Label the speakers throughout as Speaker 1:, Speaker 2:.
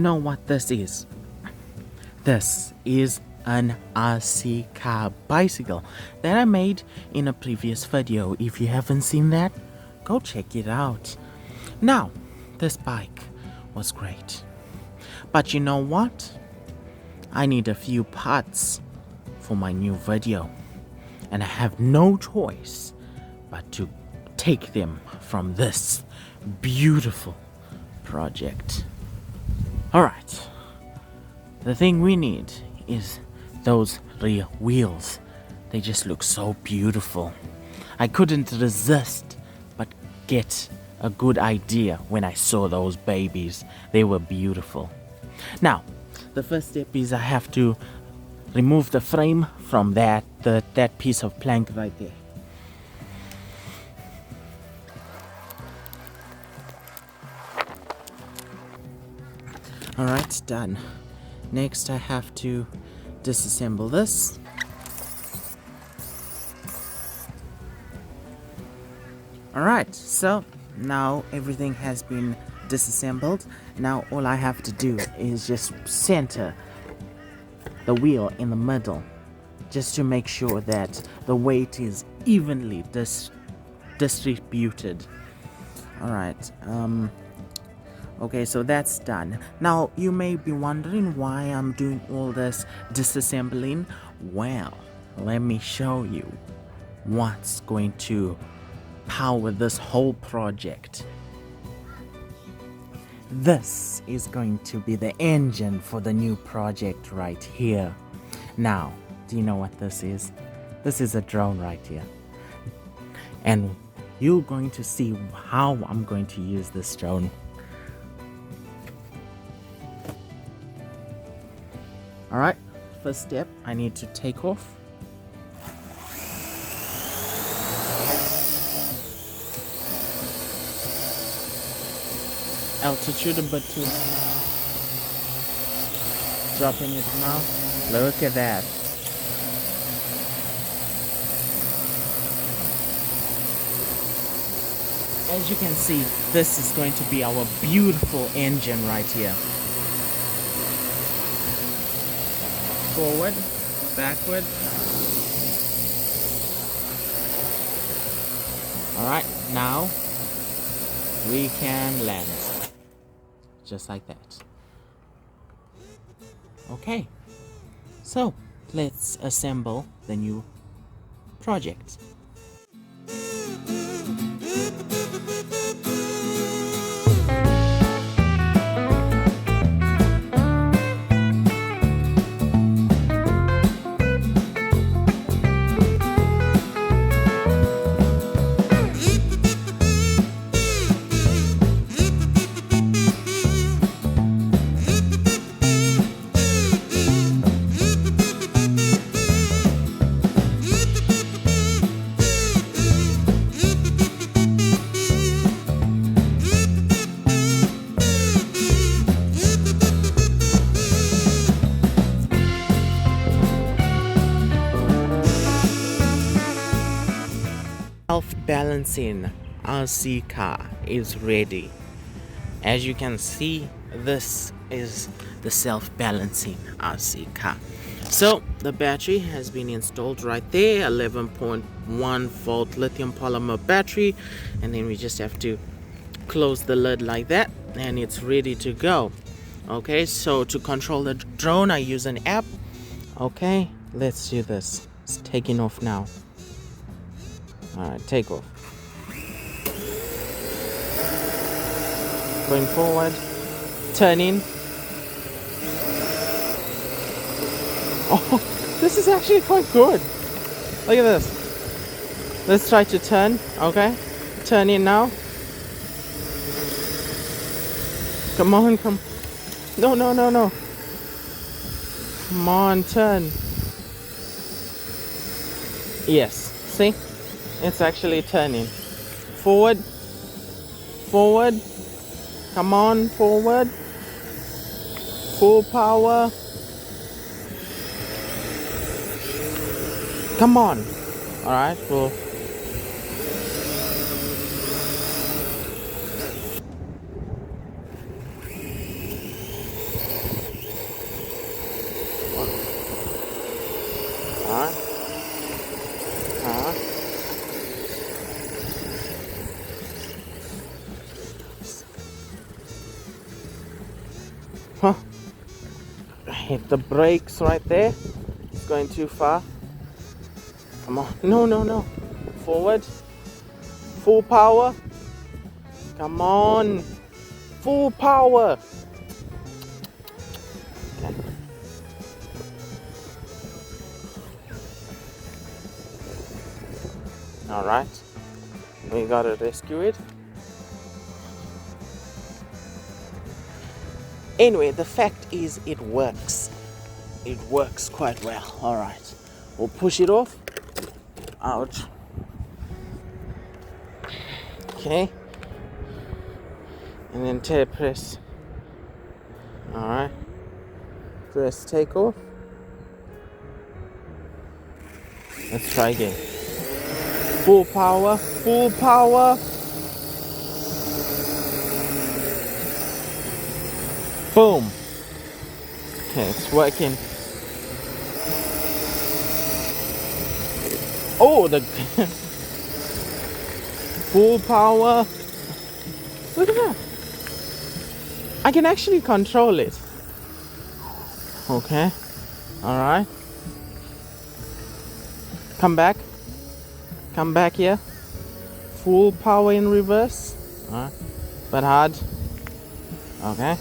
Speaker 1: know what this is? This is an RC car bicycle that I made in a previous video. If you haven't seen that, go check it out. Now, this bike was great, but you know what? I need a few parts for my new video, and I have no choice but to take them from this beautiful project. Alright, the thing we need is those rear wheels. They just look so beautiful. I couldn't resist but get a good idea when I saw those babies. They were beautiful. Now, the first step is I have to remove the frame from that piece of plank right there. Alright, done. Next I have to disassemble this. Alright, so now everything has been disassembled. Now all I have to do is just center the wheel in the middle, just to make sure that the weight is evenly distributed. Alright, okay, so that's done. Now you may be wondering why I'm doing all this disassembling. Well, let me show you what's going to power this whole project. This is going to be the engine for the new project right here. Now, do you know what this is? This is a drone right here. And you're going to see how I'm going to use this drone. Alright, first step, I need to take off. Altitude a bit too. Dropping it now. Look at that. As you can see, this is going to be our beautiful engine right here. Forward, backward. Alright, now we can land. Just like that. Okay, so let's assemble the new project. Self-balancing RC car is ready. As you can see, this is the self-balancing RC car. So the battery has been installed right there, 11.1 volt lithium polymer battery, and then we just have to close the lid like that and it's ready to go. Okay, so to control the drone I use an app. Okay, let's do this. It's taking off now. Alright, take off. Going forward, turning. Oh, this is actually quite good. Look at this. Let's try to turn, okay? Turn in now. Come on, come. No, no, no, no. Come on, turn. Yes, see? It's actually turning. Forward. Forward. Come on, forward. Full power. Come on. Alright, cool. Huh. Hit the brakes right there. It's going too far. Come on. No. Forward. Full power. Come on. Full power. Okay. Alright. We gotta rescue it. Anyway, the fact is it works. It works quite well. Alright. We'll push it off. Ouch. Okay. And then press. Alright. Press take off. Let's try again. Full power. Full power. Boom. Okay, it's working. Oh, the full power. Look at that. I can actually control it. Okay. Alright. Come back. Come back here. Full power in reverse. Alright. But hard. Okay.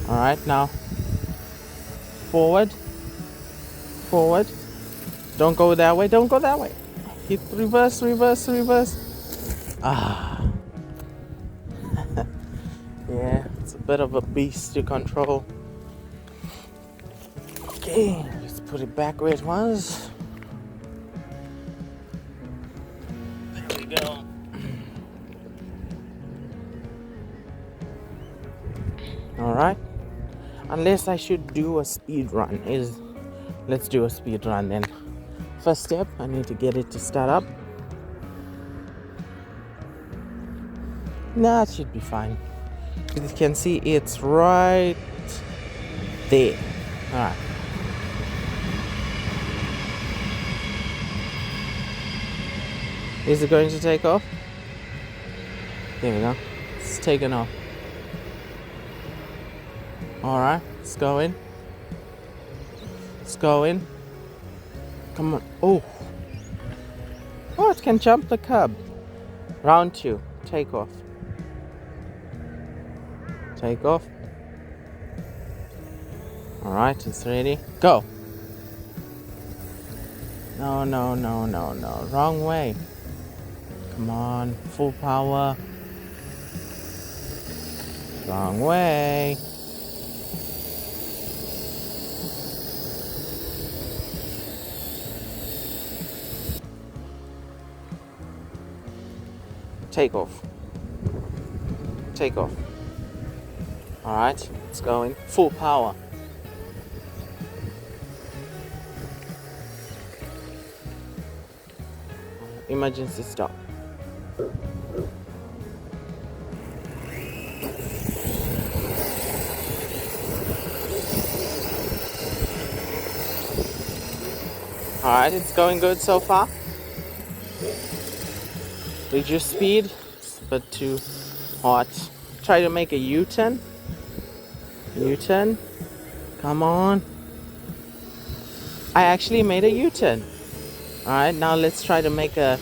Speaker 1: Alright, now. Forward. Forward. Don't go that way. Don't go that way. Hit reverse. Ah. Yeah, it's a bit of a beast to control. Okay, let's put it back where it was. There we go. Alright. Unless I should do a speed run. Let's do a speed run then. First step, I need to get it to start up. Nah, it should be fine. As you can see, it's right there. Alright. Is it going to take off? There we go. It's taken off. Alright, it's going. It's going. Come on. Oh, it can jump the curb. Round 2. Take off. Take off. Alright, it's ready. Go. No. Wrong way. Come on. Full power. Wrong way. Take off. Take off. Alright, it's going. Full power. Emergency stop. Alright, it's going good so far. Reduce speed, it's a bit too hot. Try to make a U-turn. U-turn. Come on. I actually made a U-turn. Alright, now let's try to make a...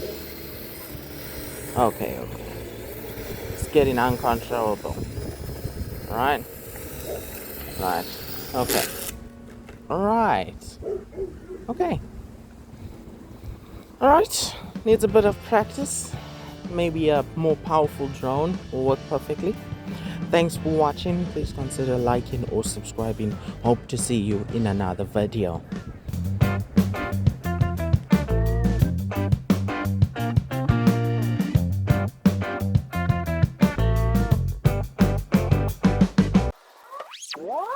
Speaker 1: Okay. It's getting uncontrollable. Alright. Right. Okay. Alright. Okay. Alright. Needs a bit of practice. Maybe a more powerful drone will work perfectly. Thanks for watching. Please consider liking or subscribing. Hope to see you in another video. Wow.